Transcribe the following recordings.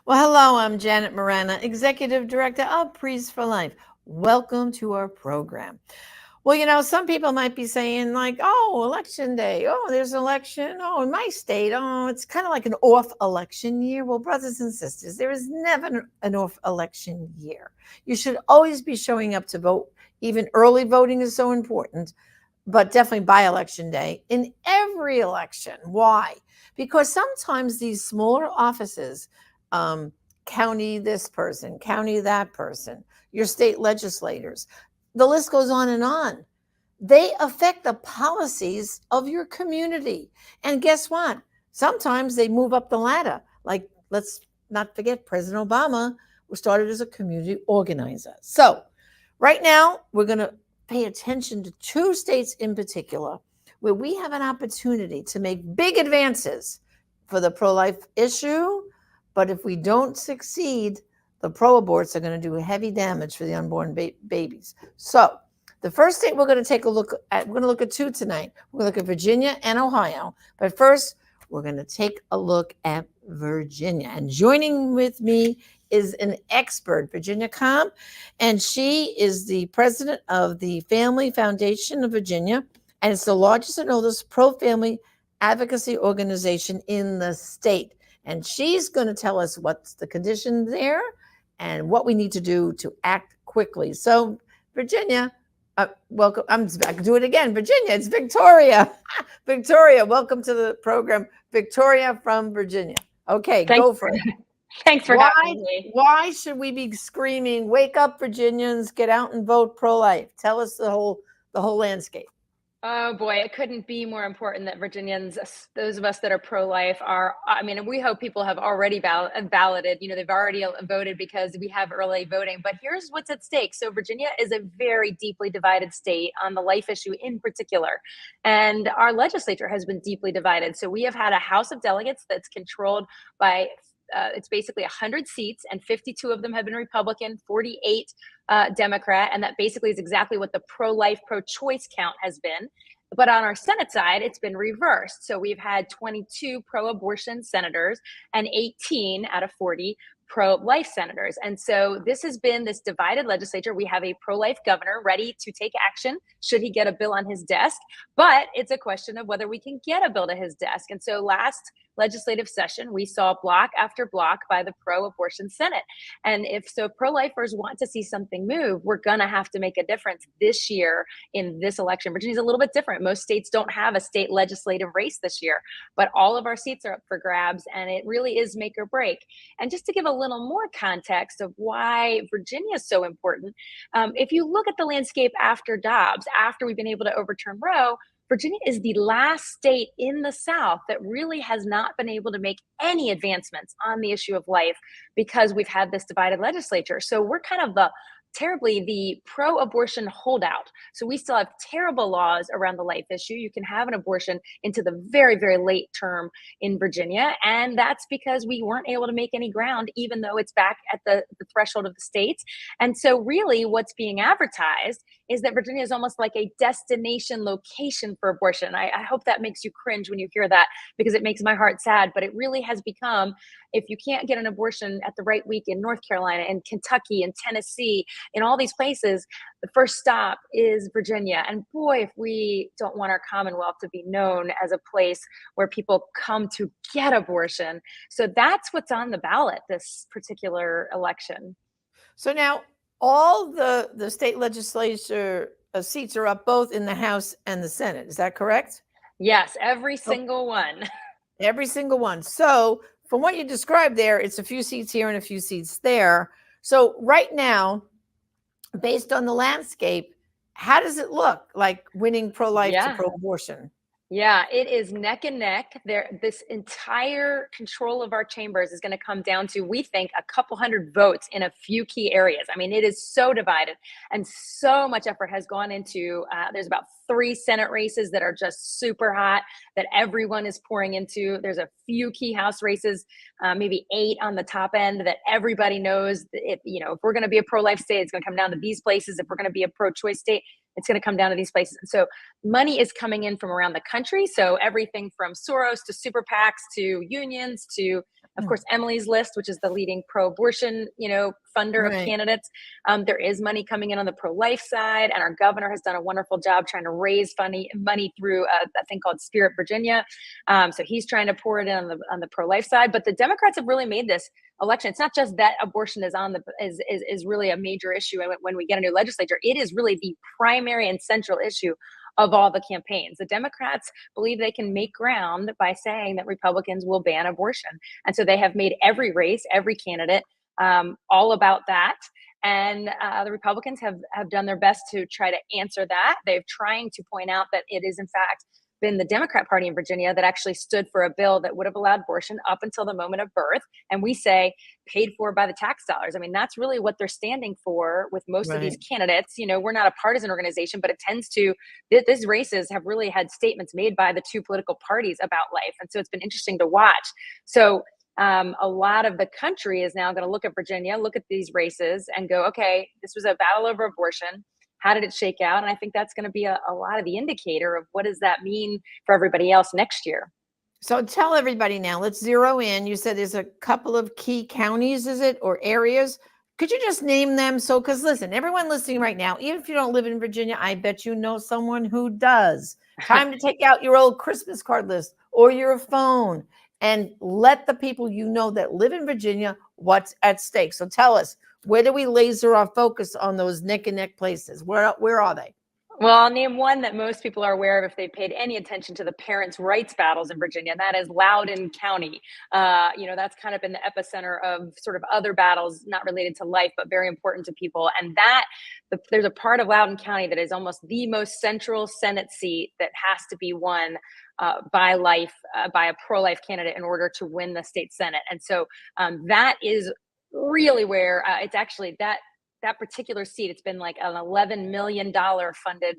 Well, hello, I'm Janet Morana, Executive Director of Priests for Life. Welcome to our program. Well, some people might be saying, like, oh, election day. Oh, there's an election. Oh, in my state. Oh, it's kind of like an off election year. Well, brothers and sisters, there is never an off election year. You should always be showing up to vote. Even early voting is so important, but definitely by election day in every election. Why? Because sometimes these smaller offices, um, county this person, county that person, your state legislators, the list goes on and on. They affect the policies of your community. And guess what? Sometimes they move up the ladder. Like, let's not forget, President Obama was started as a community organizer. So, right now, we're going to pay attention to two states in particular where we have an opportunity to make big advances for the pro life issue. But if we don't succeed, the pro aborts are going to do heavy damage for the unborn babies. So, the first state we're going to take a look at, we're going to look at two tonight. We're going to look at Virginia and Ohio. But first, we're going to take a look at Virginia. And joining with me is an expert, Virginia Cobb, and she is the president of the Family Foundation of Virginia, and it's the largest and oldest pro-family advocacy organization in the state. And she's going to tell us what's the condition there and what we need to do to act quickly. So, Virginia, welcome. I can do it again. Virginia, it's Victoria. Victoria, welcome to the program. Victoria from Virginia. Okay, go for it. Thanks for having me. Why should we be screaming, "Wake up, Virginians! Get out and vote pro-life"? Tell us the whole landscape. Oh boy, it couldn't be more important that Virginians, those of us that are pro-life, are. I mean, we hope people have already balloted. They've already voted because we have early voting. But here's what's at stake. So Virginia is a very deeply divided state on the life issue in particular, and our legislature has been deeply divided. So we have had a House of Delegates that's controlled by it's basically 100 seats, and 52 of them have been Republican, 48 Democrat, and that basically is exactly what the pro-life, pro-choice count has been. But on our Senate side, it's been reversed. So we've had 22 pro-abortion senators and 18 out of 40 pro-life senators. And so this has been this divided legislature. We have a pro-life governor ready to take action should he get a bill on his desk. But it's a question of whether we can get a bill to his desk. And so last legislative session, we saw block after block by the pro-abortion Senate. And if pro-lifers want to see something move, we're going to have to make a difference this year in this election. Virginia's a little bit different. Most states don't have a state legislative race this year, but all of our seats are up for grabs, and it really is make or break. And just to give a little more context of why Virginia is so important, if you look at the landscape after Dobbs, after we've been able to overturn Roe, Virginia is the last state in the South that really has not been able to make any advancements on the issue of life because we've had this divided legislature. So we're kind of the pro-abortion holdout. So we still have terrible laws around the life issue. You can have an abortion into the very, very late term in Virginia. And that's because we weren't able to make any ground, even though it's back at the threshold of the states. And so really what's being advertised is that Virginia is almost like a destination location for abortion. I hope that makes you cringe when you hear that, because it makes my heart sad. But it really has become, if you can't get an abortion at the right week in North Carolina and Kentucky and Tennessee, in all these places, the first stop is Virginia. And boy, if we don't want our Commonwealth to be known as a place where people come to get abortion. So that's what's on the ballot this particular election. So now all the state legislature seats are up both in the House and the Senate. Is that correct? Yes, every single one. Every single one. So from what you described there, it's a few seats here and a few seats there. So right now, based on the landscape, how does it look like winning pro-life to pro-abortion? Yeah, it is neck and neck. This entire control of our chambers is going to come down to, we think, a couple hundred votes in a few key areas. I mean, it is so divided, and so much effort has gone into, there's about 3 Senate races that are just super hot that everyone is pouring into. There's a few key House races, maybe 8 on the top end, that everybody knows if we're going to be a pro-life state, it's going to come down to these places. If we're going to be a pro-choice state, it's going to come down to these places. And so money is coming in from around the country. So everything from Soros to super PACs to unions to Of course, Emily's List, which is the leading pro-abortion, funder of Right. candidates. There is money coming in on the pro-life side, and our governor has done a wonderful job trying to raise money through a thing called Spirit Virginia. So he's trying to pour it in on the pro-life side. But the Democrats have really made this election. It's not just that abortion is really a major issue, and when we get a new legislature, it is really the primary and central issue of all the campaigns. The Democrats believe they can make ground by saying that Republicans will ban abortion. And so they have made every race, every candidate all about that. And the Republicans have done their best to try to answer that. They're trying to point out that it is, in fact, been the Democrat Party in Virginia that actually stood for a bill that would have allowed abortion up until the moment of birth. And we say paid for by the tax dollars. I mean, that's really what they're standing for with most of these candidates. We're not a partisan organization, but it tends to, these races have really had statements made by the two political parties about life. And so it's been interesting to watch. So a lot of the country is now going to look at Virginia, look at these races and go, okay, this was a battle over abortion. How did it shake out? And I think that's going to be a lot of the indicator of what does that mean for everybody else next year. So tell everybody now, let's zero in. You said there's a couple of key counties, is it, or areas? Could you just name them? So, because listen, everyone listening right now, even if you don't live in Virginia, I bet you know someone who does. Time to take out your old Christmas card list or your phone and let the people you know that live in Virginia what's at stake. So tell us, where do we laser our focus on those neck and neck places? Where are they? Well, I'll name one that most people are aware of if they paid any attention to the parents' rights battles in Virginia, and that is Loudoun County. That's kind of been the epicenter of sort of other battles not related to life, but very important to people. And there's a part of Loudoun County that is almost the most central Senate seat that has to be won by a pro-life candidate in order to win the state Senate. And so that is really where it's actually that particular seat. It's been like an $11 million funded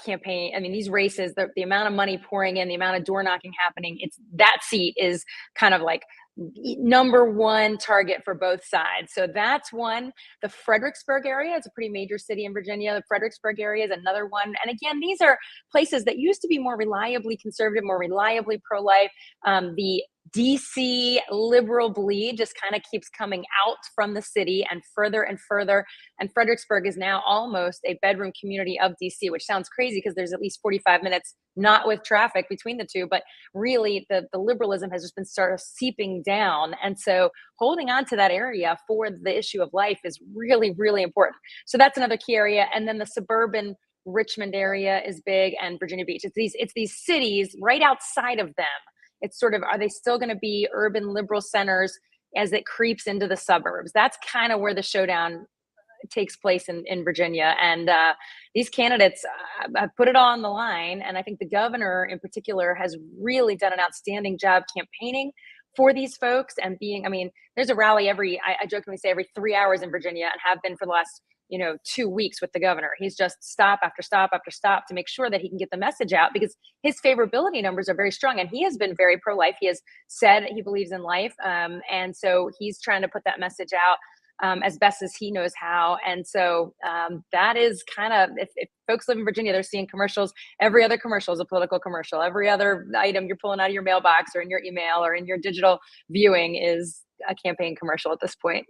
campaign. I mean, these races, the amount of money pouring in, the amount of door knocking happening, that seat is kind of like number one target for both sides. So that's one. The Fredericksburg area is a pretty major city in Virginia. The Fredericksburg area is another one. And again, these are places that used to be more reliably conservative, more reliably pro-life. The DC liberal bleed just kind of keeps coming out from the city and further and further. And Fredericksburg is now almost a bedroom community of DC, which sounds crazy because there's at least 45 minutes, not with traffic between the two, but really the liberalism has just been sort of seeping down. And so holding on to that area for the issue of life is really, really important. So that's another key area. And then the suburban Richmond area is big, and Virginia Beach. It's these cities right outside of them. It's sort of, are they still going to be urban liberal centers as it creeps into the suburbs? That's kind of where the showdown takes place in Virginia. And these candidates have put it all on the line. And I think the governor in particular has really done an outstanding job campaigning for these folks and there's a rally I jokingly say every 3 hours in Virginia, and have been for the last 2 weeks with the governor. He's just stop after stop after stop to make sure that he can get the message out, because his favorability numbers are very strong, and he has been very pro-life. He has said he believes in life, and so he's trying to put that message out as best as he knows how. And so that is kind of, if folks live in Virginia, they're seeing commercials. Every other commercial is a political commercial. Every other item you're pulling out of your mailbox or in your email or in your digital viewing is a campaign commercial at this point.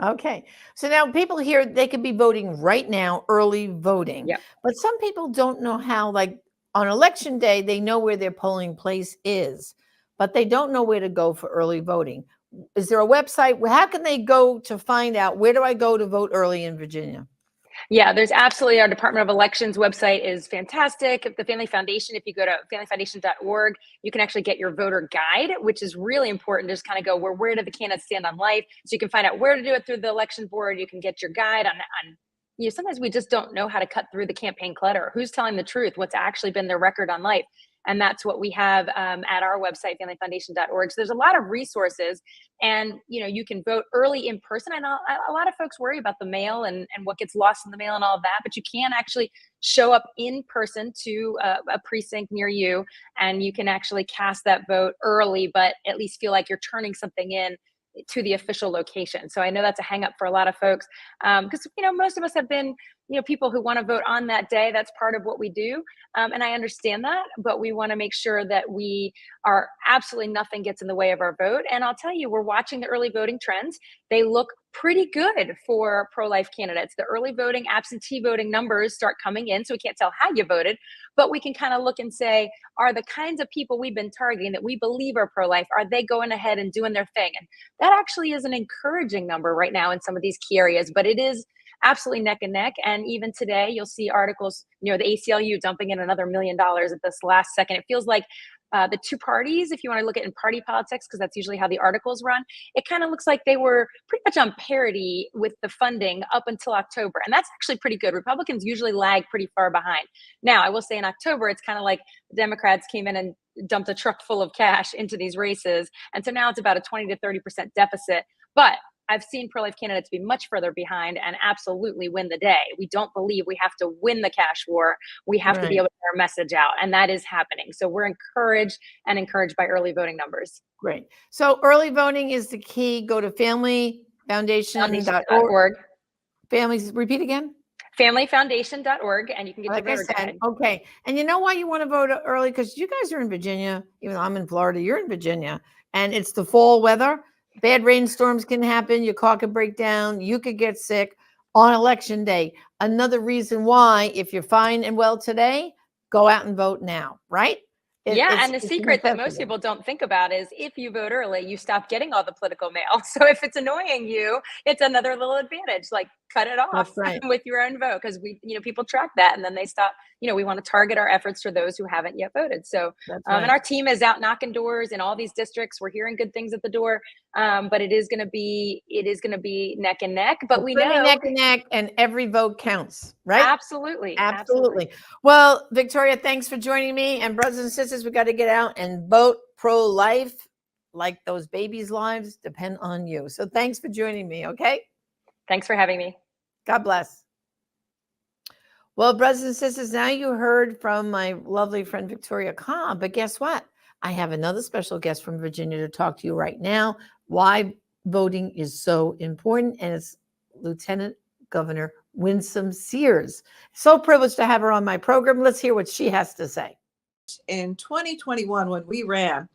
Okay. So now people here, they could be voting right now, early voting. Yep. But some people don't know how, like on election day, they know where their polling place is, but they don't know where to go for early voting. Is there a website? How can they go to find out, where do I go to vote early in Virginia? Yeah, there's absolutely, our Department of Elections website is fantastic. The Family Foundation, if you go to familyfoundation.org, you can actually get your voter guide, which is really important. Just kind of go, where do the candidates stand on life? So you can find out where to do it through the election board. You can get your guide on sometimes we just don't know how to cut through the campaign clutter. Who's telling the truth? What's actually been their record on life? And that's what we have at our website, familyfoundation.org. So there's a lot of resources, and you can vote early in person. I know a lot of folks worry about the mail and what gets lost in the mail and all of that, but you can actually show up in person to a precinct near you, and you can actually cast that vote early, but at least feel like you're turning something in to the official location. So I know that's a hang up for a lot of folks, because most of us have been people who want to vote on that day. That's part of what we do. And I understand that, but we want to make sure that we are absolutely nothing gets in the way of our vote. And I'll tell you, we're watching the early voting trends. They look pretty good for pro-life candidates. The early voting, absentee voting numbers start coming in, so we can't tell how you voted, but we can kind of look and say, are the kinds of people we've been targeting that we believe are pro-life, are they going ahead and doing their thing? And that actually is an encouraging number right now in some of these key areas, but it is absolutely neck and neck. And even today, you'll see articles, the ACLU dumping in another $1 million at this last second. It feels like the two parties, if you want to look at in party politics, because that's usually how the articles run, it kind of looks like they were pretty much on parity with the funding up until October. And that's actually pretty good. Republicans usually lag pretty far behind. Now, I will say in October, it's kind of like the Democrats came in and dumped a truck full of cash into these races. And so now it's about a 20 to 30% deficit. But I've seen pro-life candidates be much further behind and absolutely win the day. We don't believe we have to win the cash war. We have to be able to get our message out, and that is happening. So we're encouraged by early voting numbers. Great. So early voting is the key. Go to familyfoundation.org. Families, repeat again. Familyfoundation.org, and you can get like your voter guide. Okay. And you know why you want to vote early? Because you guys are in Virginia. Even though I'm in Florida, you're in Virginia. And it's the fall weather. Bad rainstorms can happen. Your car could break down. You could get sick on election day. Another reason why, if you're fine and well today, go out and vote now, right? And the secret that most people don't think about is if you vote early, you stop getting all the political mail. So if it's annoying you, it's another little advantage. Like cut it off with your own vote, because people track that and then they stop. We want to target our efforts for those who haven't yet voted. So and our team is out knocking doors in all these districts. We're hearing good things at the door, but it is going to be neck and neck. But we know neck and neck, and every vote counts, right? Absolutely. Well, Victoria, thanks for joining me. And brothers and sisters, we got to get out and vote pro-life. Like those babies' lives depend on you. So thanks for joining me. Okay. Thanks for having me. God bless. Well, brothers and sisters, now you heard from my lovely friend Victoria Cobb, but guess what? I have another special guest from Virginia to talk to you right now. Why voting is so important, and it's Lieutenant Governor Winsome Sears. So privileged to have her on my program. Let's hear what she has to say. In 2021, when we ran,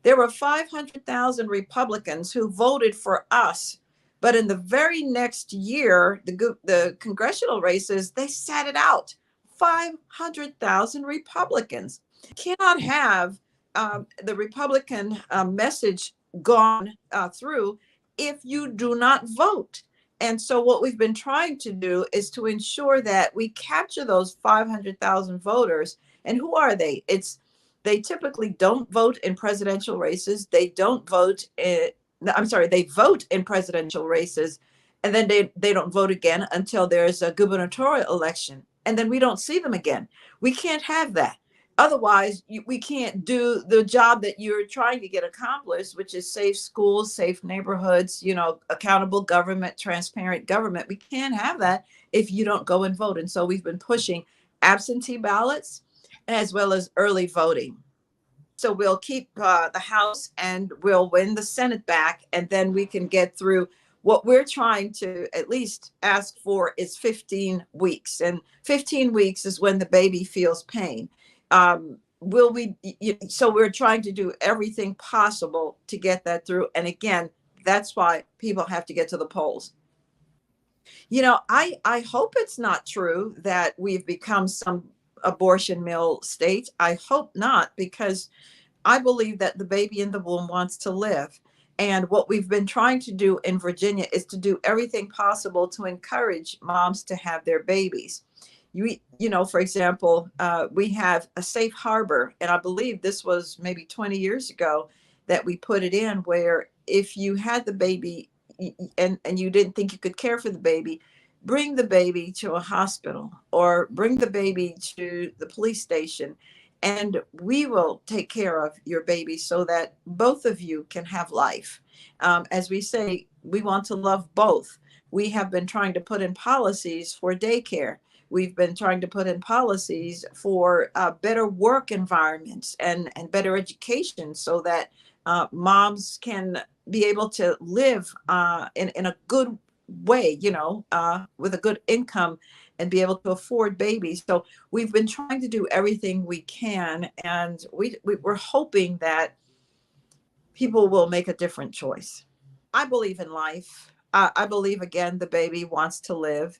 there were 500,000 Republicans who voted for us. But in the very next year, the congressional races, they sat it out. 500,000 Republicans. Cannot have the Republican message gone through if you do not vote. And so what we've been trying to do is to ensure that we capture those 500,000 voters. And who are they? They typically don't vote in presidential races. They don't vote they vote in presidential races, and then they don't vote again until there's a gubernatorial election, and then we don't see them again. We can't have that. Otherwise, we can't do the job that you're trying to get accomplished, which is safe schools, safe neighborhoods, accountable government, transparent government. We can't have that if you don't go and vote. And so we've been pushing absentee ballots as well as early voting. So we'll keep the House and we'll win the Senate back, and then we can get through. What we're trying to at least ask for is 15 weeks. And 15 weeks is when the baby feels pain. So we're trying to do everything possible to get that through. And again, that's why people have to get to the polls. I hope it's not true that we've become some abortion mill state. I hope not, because I believe that the baby in the womb wants to live. And what we've been trying to do in Virginia is to do everything possible to encourage moms to have their babies. For example, we have a safe harbor, and I believe this was maybe 20 years ago that we put it in, where if you had the baby and you didn't think you could care for the baby, bring the baby to a hospital or bring the baby to the police station, and we will take care of your baby so that both of you can have life. As we say, we want to love both. We have been trying to put in policies for daycare. We've been trying to put in policies for better work environments and better education so that moms can be able to live in a good way, with a good income and be able to afford babies. So we've been trying to do everything we can, and we're hoping that people will make a different choice. I believe in life. I believe, again, the baby wants to live.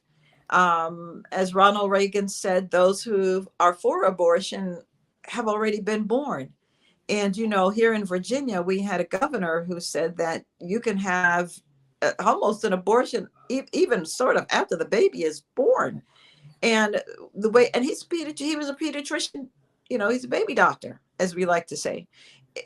As Ronald Reagan said, those who are for abortion have already been born. And, here in Virginia, we had a governor who said that you can have almost an abortion, even sort of after the baby is born. And he was a pediatrician, he's a baby doctor, as we like to say.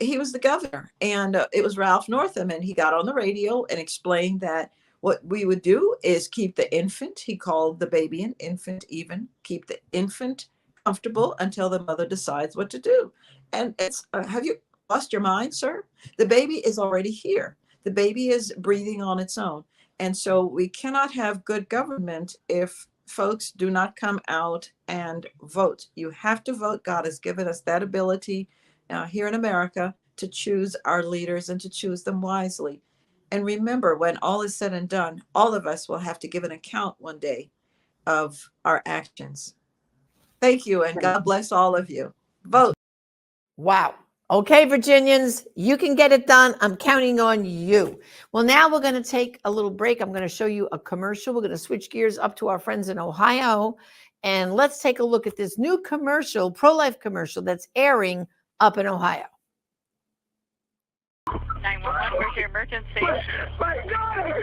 He was the governor, and it was Ralph Northam, and he got on the radio and explained that what we would do is keep the infant, he called the baby an infant even, keep the infant comfortable until the mother decides what to do. And it's, have you lost your mind, sir? The baby is already here. The baby is breathing on its own. And so we cannot have good government if folks do not come out and vote. You have to vote. God has given us that ability here in America to choose our leaders and to choose them wisely. And remember, when all is said and done, all of us will have to give an account one day of our actions. Thank you, and God bless all of you. Vote. Wow. Okay, Virginians, you can get it done. I'm counting on you. Well, now we're going to take a little break. I'm going to show you a commercial. We're going to switch gears up to our friends in Ohio. And let's take a look at this new commercial, pro-life commercial, that's airing up in Ohio. 911, where's your emergency? My daughter!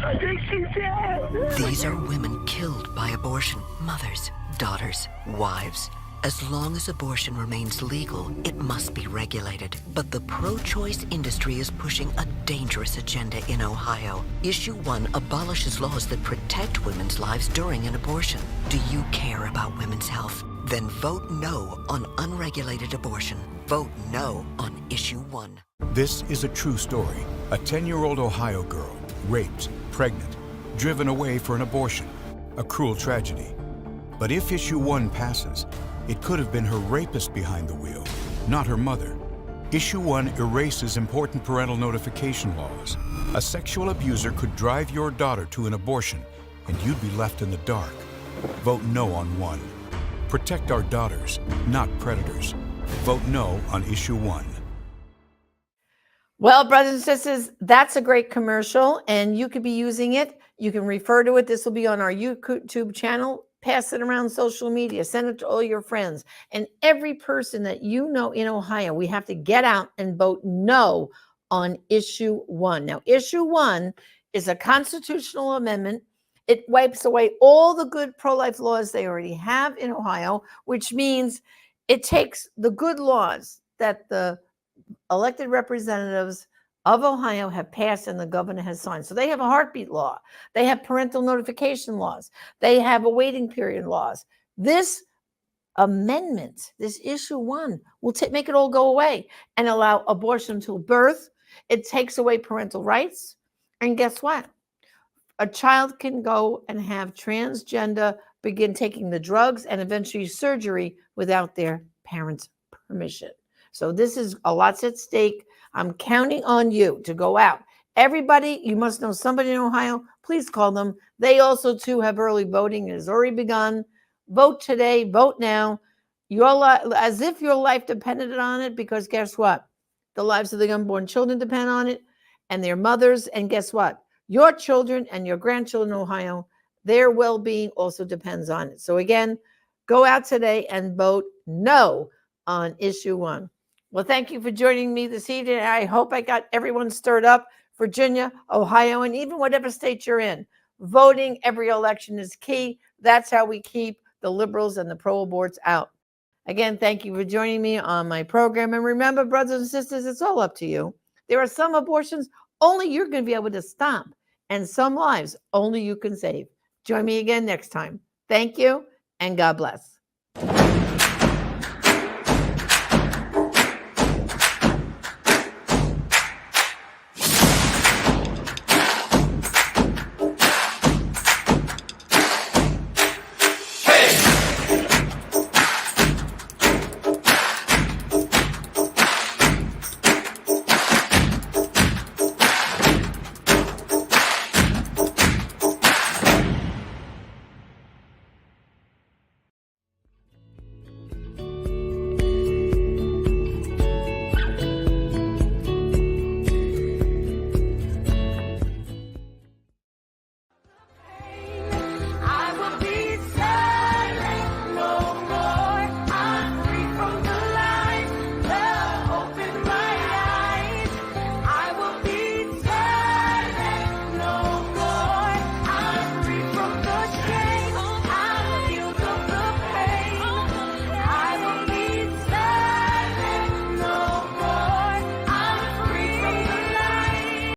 I think she's dead! These are women killed by abortion. Mothers, daughters, wives. As long as abortion remains legal, it must be regulated. But the pro-choice industry is pushing a dangerous agenda in Ohio. Issue 1 abolishes laws that protect women's lives during an abortion. Do you care about women's health? Then vote no on unregulated abortion. Vote no on Issue 1. This is a true story. A 10-year-old Ohio girl, raped, pregnant, driven away for an abortion. A cruel tragedy. But if Issue 1 passes, it could have been her rapist behind the wheel, not her mother. Issue 1 erases important parental notification laws. A sexual abuser could drive your daughter to an abortion, and you'd be left in the dark. Vote no on 1. Protect our daughters, not predators. Vote no on Issue 1. Well, brothers and sisters, that's a great commercial, and you could be using it. You can refer to it. This will be on our YouTube channel. Pass it around social media. Send it to all your friends. And every person that you know in Ohio, we have to get out and vote no on Issue 1. Now, Issue 1 is a constitutional amendment. It wipes away all the good pro-life laws they already have in Ohio, which means it takes the good laws that the elected representatives of Ohio have passed and the governor has signed. So they have a heartbeat law. They have parental notification laws. They have a waiting period laws. This amendment, this Issue 1, will make it all go away and allow abortion until birth. It takes away parental rights. And guess what? A child can go and have transgender, begin taking the drugs and eventually surgery without their parents' permission. So this is a lot's at stake. I'm counting on you to go out. Everybody, you must know somebody in Ohio. Please call them. They also, too, have early voting. It has already begun. Vote today. Vote now. As if your life depended on it, because guess what? The lives of the unborn children depend on it and their mothers. And guess what? Your children and your grandchildren in Ohio, their well-being also depends on it. So again, go out today and vote no on Issue 1. Well, thank you for joining me this evening. I hope I got everyone stirred up. Virginia, Ohio, and even whatever state you're in. Voting every election is key. That's how we keep the liberals and the pro-aborts out. Again, thank you for joining me on my program. And remember, brothers and sisters, it's all up to you. There are some abortions only you're going to be able to stop, and some lives only you can save. Join me again next time. Thank you, and God bless.